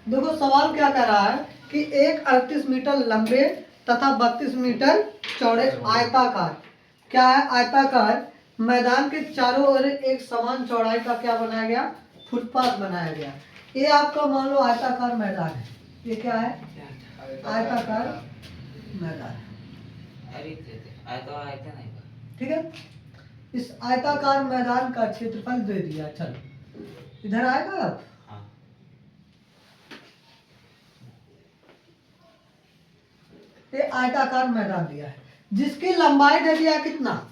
देखो सवाल क्या कह रहा है कि एक 38 मीटर लंबे तथा 32 मीटर चौड़े आयताकार, क्या है आयताकार मैदान के चारों ओर एक समान चौड़ाई का क्या बनाया गया, फुटपाथ बनाया गया। ये आपका मान लो आयताकार मैदान है, ये क्या है आयताकार मैदान, ठीक है। इस आयताकार मैदान का क्षेत्रफल दे दिया, चलो इधर आएगा अब। ये आयताकार मैदान दिया है जिसकी लंबाई दे दिया कितना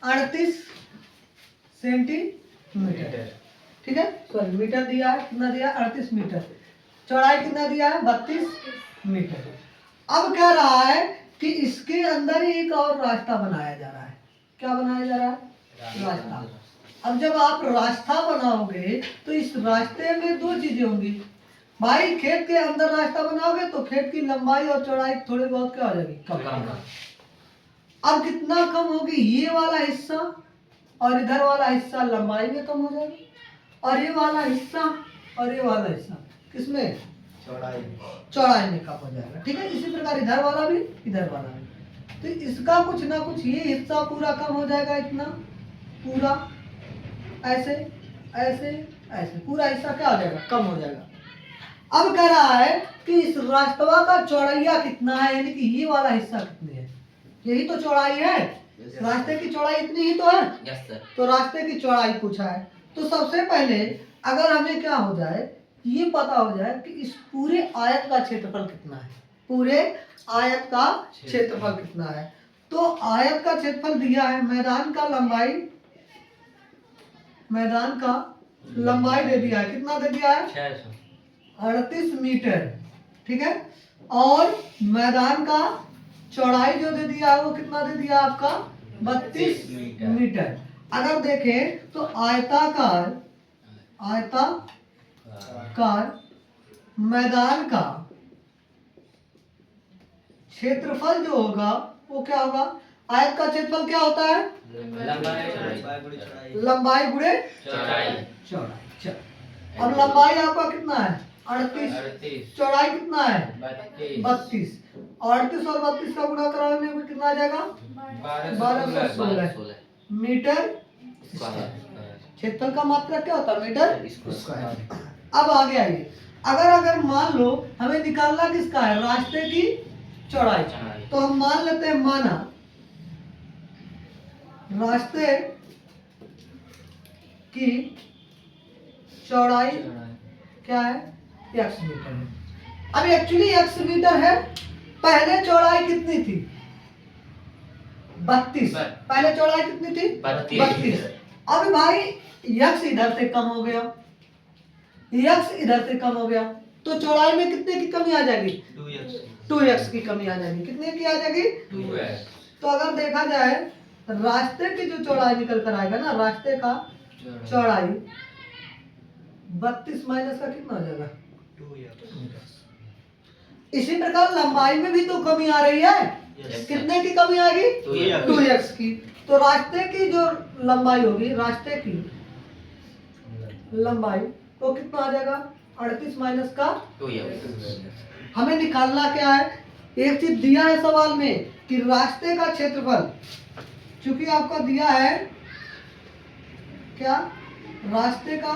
38 सेंटीमीटर, ठीक है, सॉरी मीटर दिया है, कितना दिया 38 मीटर, चौड़ाई कितना दिया है 32 मीटर। अब कह रहा है कि इसके अंदर ही एक और रास्ता बनाया जा रहा है, क्या बनाया जा रहा है रास्ता। अब जब आप रास्ता बनाओगे तो इस रास्ते में दो चीजें होंगी भाई, खेत के अंदर रास्ता बनाओगे तो खेत की लंबाई और चौड़ाई थोड़ी बहुत क्या हो जाएगी कम। अब कितना कम होगी, ये वाला हिस्सा और इधर वाला हिस्सा लंबाई में कम हो जाएगी, और ये वाला हिस्सा और ये वाला हिस्सा किसमें चौड़ाई में कम हो जाएगा, ठीक है। इसी प्रकार इधर वाला भी इधर वाला भी, तो इसका कुछ ना कुछ ये हिस्सा पूरा कम हो जाएगा, इतना पूरा ऐसे ऐसे ऐसे पूरा हिस्सा क्या हो जाएगा कम हो जाएगा। अब कह रहा है कि इस रास्ता का चौड़ाइया कितना है, यानी कि ये वाला हिस्सा कितनी है, यही तो चौड़ाई है, रास्ते की चौड़ाई इतनी ही तो है, तो रास्ते की चौड़ाई पूछा है। तो सबसे पहले अगर हमें क्या हो जाए, ये पता हो जाए कि इस पूरे आयत का क्षेत्रफल कितना है, पूरे आयत का क्षेत्रफल कितना है। तो आयत का क्षेत्रफल दिया है, मैदान का लंबाई दे दिया है, कितना दे दिया है 38 मीटर, ठीक है, और मैदान का चौड़ाई जो दे दिया है वो कितना दे दिया आपका 32 मीटर। अगर देखें तो आयताकार मैदान का क्षेत्रफल जो होगा वो क्या होगा, आयत का क्षेत्रफल क्या होता है लंबाई गुणे चौड़ाई। अब लंबाई आपका कितना है 38, चौड़ाई कितना है 32, 38 और 32 का गुणा कराने में कितना आ जाएगा 1216 मीटर स्क्वायर। क्षेत्रफल का मात्रक क्या होता है मीटर स्क्वायर। अब आगे आइए, अगर मान लो हमें निकालना किसका है रास्ते की चौड़ाई, तो हम मान लेते हैं माना रास्ते की चौड़ाई क्या है x मीटर है। अब एक्चुअली x मीटर है, पहले चौड़ाई कितनी थी 32, पहले चौड़ाई कितनी थी 32। अब भाई x इधर से कम हो गया, x इधर से कम हो गया, तो चौड़ाई में कितने की कमी आ जाएगी 2x की कमी आ जाएगी, कितने की आ जाएगी 2x। तो अगर देखा जाए रास्ते की जो चौड़ाई निकल कर आएगा ना, रास्ते का चौड़ाई 32 माइनस का कितना हो जाएगा 2x। इसी प्रकार लंबाई में भी तो कमी आ रही है, कितने की कमी आएगी 2x की। तो रास्ते की जो लंबाई होगी, रास्ते की लंबाई तो कितना आ जाएगा 38 माइनस का 2x। हमें निकालना क्या है, एक चीज दिया है सवाल में कि रास्ते का क्षेत्रफल, चूंकि आपका दिया है क्या रास्ते का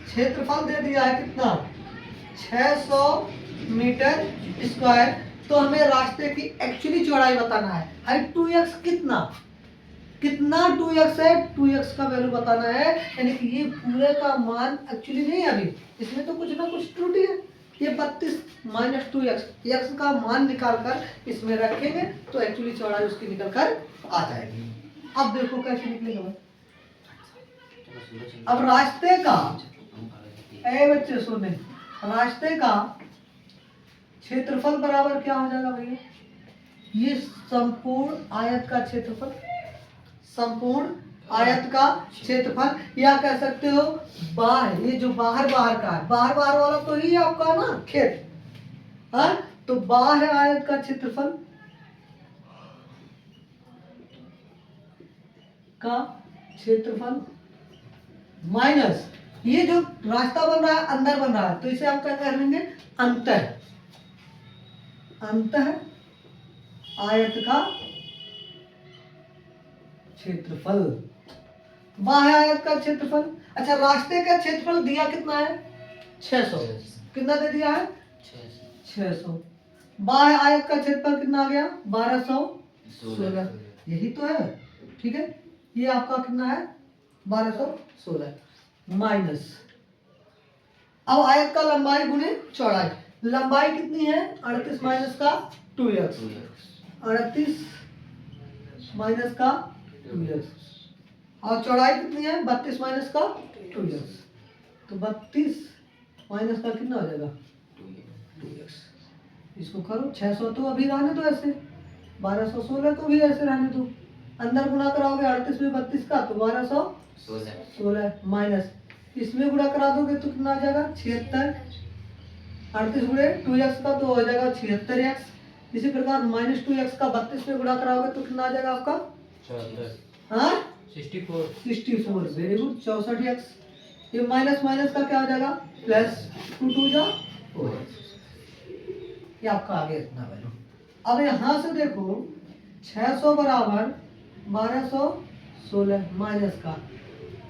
क्षेत्रफल दे दिया है कितना 600 मीटर स्क्वायर, तो हमें रास्ते की एक्चुअली चौड़ाई बताना है। अरे 2x कितना 2x है, 2x का वैल्यू बताना है, यानी कि ये पूरे का मान एक्चुअली नहीं है अभी, इसमें तो कुछ ना कुछ त्रुटि है। ये 32 माइनस 2x x का मान निकाल कर इसमें रखेंगे तो एक्चुअली चौड़ाई उसकी निकल कर आ जाएगी। अब देखो कैसे निकलेगा। अब रास्ते का बच्चे सुने, रास्ते का क्षेत्रफल बराबर क्या हो जाएगा भैया, ये संपूर्ण आयत का क्षेत्रफल, संपूर्ण आयत का क्षेत्रफल, या कह सकते हो बाहर, ये जो बाहर का है, बाहर वाला तो ही आपका ना खेत है, तो बाहर आयत का क्षेत्रफल माइनस ये जो रास्ता बन रहा है अंदर बन रहा है, तो इसे हम क्या कह लेंगे, अंतः, अंतः आयत का क्षेत्रफल, बाह्य आयत का क्षेत्रफल। अच्छा, रास्ते का क्षेत्रफल दिया कितना है, 600, कितना दे दिया है, 600। बाह्य आयत का क्षेत्रफल कितना आ गया, 1216, यही तो है, ठीक है। ये आपका कितना है, 1216 माइनस, अब आयत का लंबाई गुणे चौड़ाई, लंबाई कितनी है 38 माइनस का 2x, 38 माइनस का 2x, और चौड़ाई कितनी है 32 माइनस का 2x, तो 32 माइनस का कितना हो जाएगा 2x। इसको करो, 600 तो अभी रहने दो ऐसे, 1216 को भी ऐसे रहने दो, अंदर गुणा कराओगे 38 में 32 का तो 1216 माइनस, इसमें गुणा करा दोगे तो कितना आ जाएगा 76, 38 गुणे 2x का तो हो जाएगा 76x। इसी प्रकार माइनस 2x का 32 में गुणा कराओगे तो कितना आ जाएगा आपका 64, वेरी गुड, 64x। ये माइनस माइनस का क्या हो जाएगा प्लस, 2 2 जा 4, ये आपका आगे इतना वैल्यू। अब यहाँ से देखो 600 बराबर 1216 माइनस का,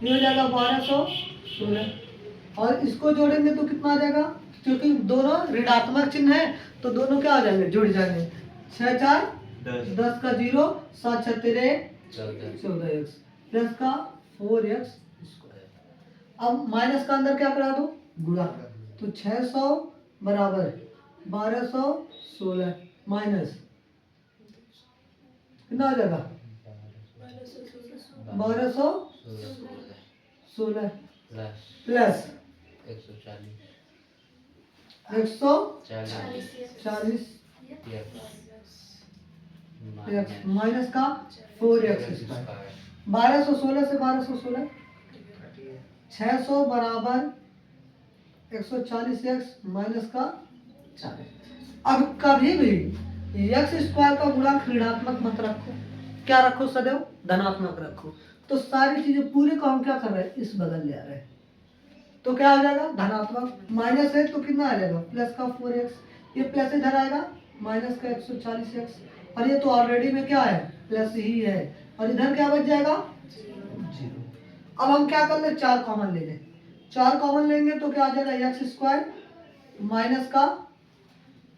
ये हो जाएगा 1216, और इसको जोड़ेंगे तो कितना आ जाएगा, क्योंकि दोनों ऋणात्मक चिन्ह है तो दोनों क्या हो जाएंगे, जुड़ जाएंगे, 6 4 10 का 0, 7 6 13 14x प्लस का 4x स्क्वायर। अब माइनस का अंदर क्या करा दो, गुणा, तो 600 बराबर 1216 माइनस कितना हो जाएगा 1216 प्लस 140 माइनस का 4x स्क्वायर, 1216 से 1216, 600 बराबर 140x माइनस का 40। अब कभी भी x स्क्वायर का गुणांक ऋणात्मक मत रखो, क्या रखो, सदैव धनात्मक रखो। तो सारी चीजें पूरे को हम क्या कर रहे हैं, इस बगल ले आ रहे हैं, तो क्या हो जाएगा धनात्मक, माइनस है तो कितना आ जाएगा प्लस का 4x, ये प्लस इधर आएगा माइनस का 140x, और ये तो ऑलरेडी में क्या है प्लस ही है, और इधर क्या बच जाएगा 0। अब हम क्या कर ले, 4 कॉमन ले लें, 4 कॉमन लेंगे तो क्या आ जाएगा एक्स स्क्वायर माइनस का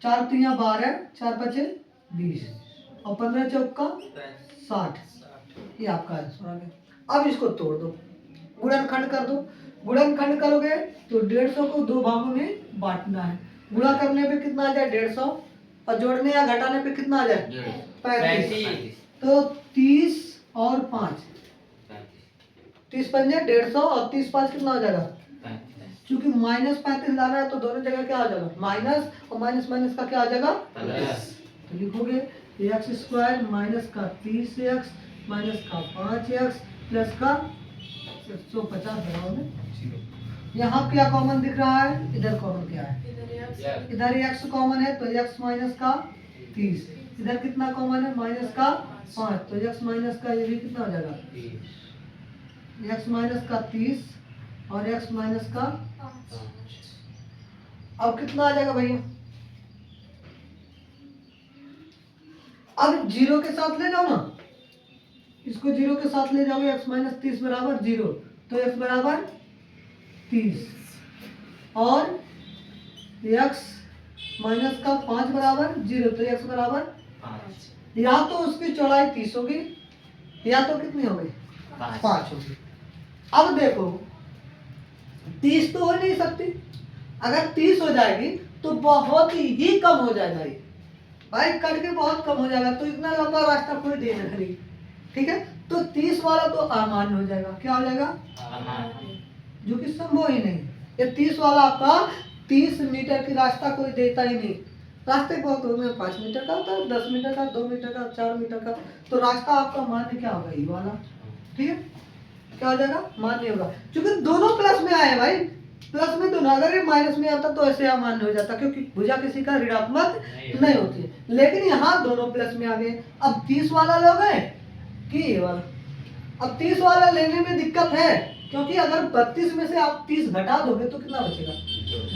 4 3 12, 4 5 20, और 15 चौका 60, ये आपका आंसर आ गया। अब इसको तोड़ दो, गुणनखंड कर दो, गुणनखंड करोगे तो 150 को 2 भागों में बांटना है, गुणा करने पे कितना आ जाए 150, और जोड़ने या घटाने पे कितना आ जाए 35, तो 30 और 5, 30 पंजे 150, और 30 5 कितना हो जाएगा, क्योंकि माइनस 35 लाना है तो दोनों जगह क्या आ जाएगा माइनस, और माइनस माइनस का क्या आ जाएगा प्लस, तो लिखोगे एक्स स्क्वायर माइनस का 30x माइनस का 5x प्लस का 150 बराबर 0। यहाँ क्या कॉमन दिख रहा है, इधर कॉमन क्या है, इधर x कॉमन है तो x माइनस का 30, इधर कितना कॉमन है माइनस का 5, तो x माइनस का ये भी कितना हो जाएगा, x माइनस का 30 और x माइनस का 5। अब कितना आ जाएगा भैया, अब 0 के साथ ले जाओ ना, इसको 0 के साथ ले जाओगे, x माइनस 30 बराबर 0, तो x बराबर 30, और x माइनस का 5 बराबर 0, तो x बराबर 5। या तो उसकी चौड़ाई 30 होगी, या तो कितनी होगी 5 होगी। अब देखो 30 तो हो नहीं सकती, अगर 30 हो जाएगी तो बहुत ही कम हो जाएगा, ये भाई कट के बहुत कम हो जाएगा, तो इतना लंबा रास्ता कोई दे नहीं, ठीक है। तो 30 वाला तो अमान्य हो जाएगा, क्या हो जाएगा जो कि संभव ही नहीं। ये 30 वाला आपका 30 मीटर की रास्ता कोई देता ही नहीं, रास्ते बहुत होंगे, 5 मीटर का होता है, 10 मीटर का, 2 मीटर का, 4 मीटर का, तो रास्ता आपका मान्य क्या होगा, ये वाला, ठीक है, क्या हो जाएगा मान्य होगा, क्योंकि दोनों प्लस में आए भाई, प्लस में दोनों, अगर ये माइनस में आता तो ऐसे अमान्य हो जाता, क्योंकि भुजा किसी का ऋणात्मक नहीं होती है, लेकिन यहाँ दोनों प्लस में आ गए। अब 30 वाला लोगे कि ये वाला, अब 30 वाला लेने में दिक्कत है, क्योंकि अगर 32 में से आप 30 घटा दोगे तो कितना बचेगा?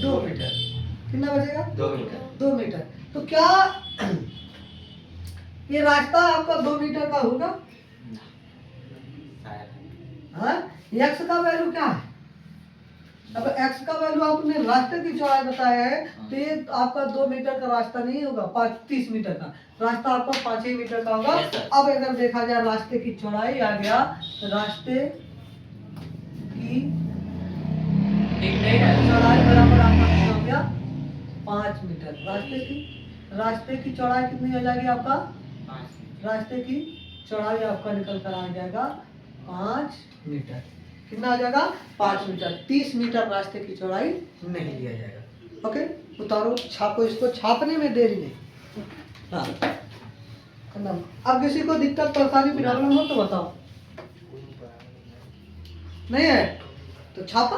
2 मीटर। कितना बचेगा? 2 मीटर। 2 मीटर। तो क्या ये रास्ता आपका 2 मीटर का होगा? हाँ, एक्स का वैल्यू क्या है? अब एक्स का वैल्यू आपने रास्ते की चौड़ाई बताया है, तो ये आपका 2 मीटर का रास्ता नहीं होगा, 30 मीटर का रास्ता आपका 5 ही मीटर का होगा। अब अगर देखा जाए रास्ते की चौड़ाई आ गया, रास्ते की चौड़ाई बराबर आपका कितना हो गया? 5 मीटर। रास्ते की चौड़ाई कितनी हो जाएगी आपका? रास्ते की चौड़ाई आपका निकल कर आ जाएगा 5 मीटर। कितना आ जाएगा? 5 मीटर। 30 मीटर रास्ते की चौड़ाई नहीं लिया जाएगा। ओके, उतारो, छापो, इसको छापने में देरी नहीं। हाँ, अब किसी को दिक्कत परेशानी प्रॉब्लम हो तो बताओ। नहीं है तो छापा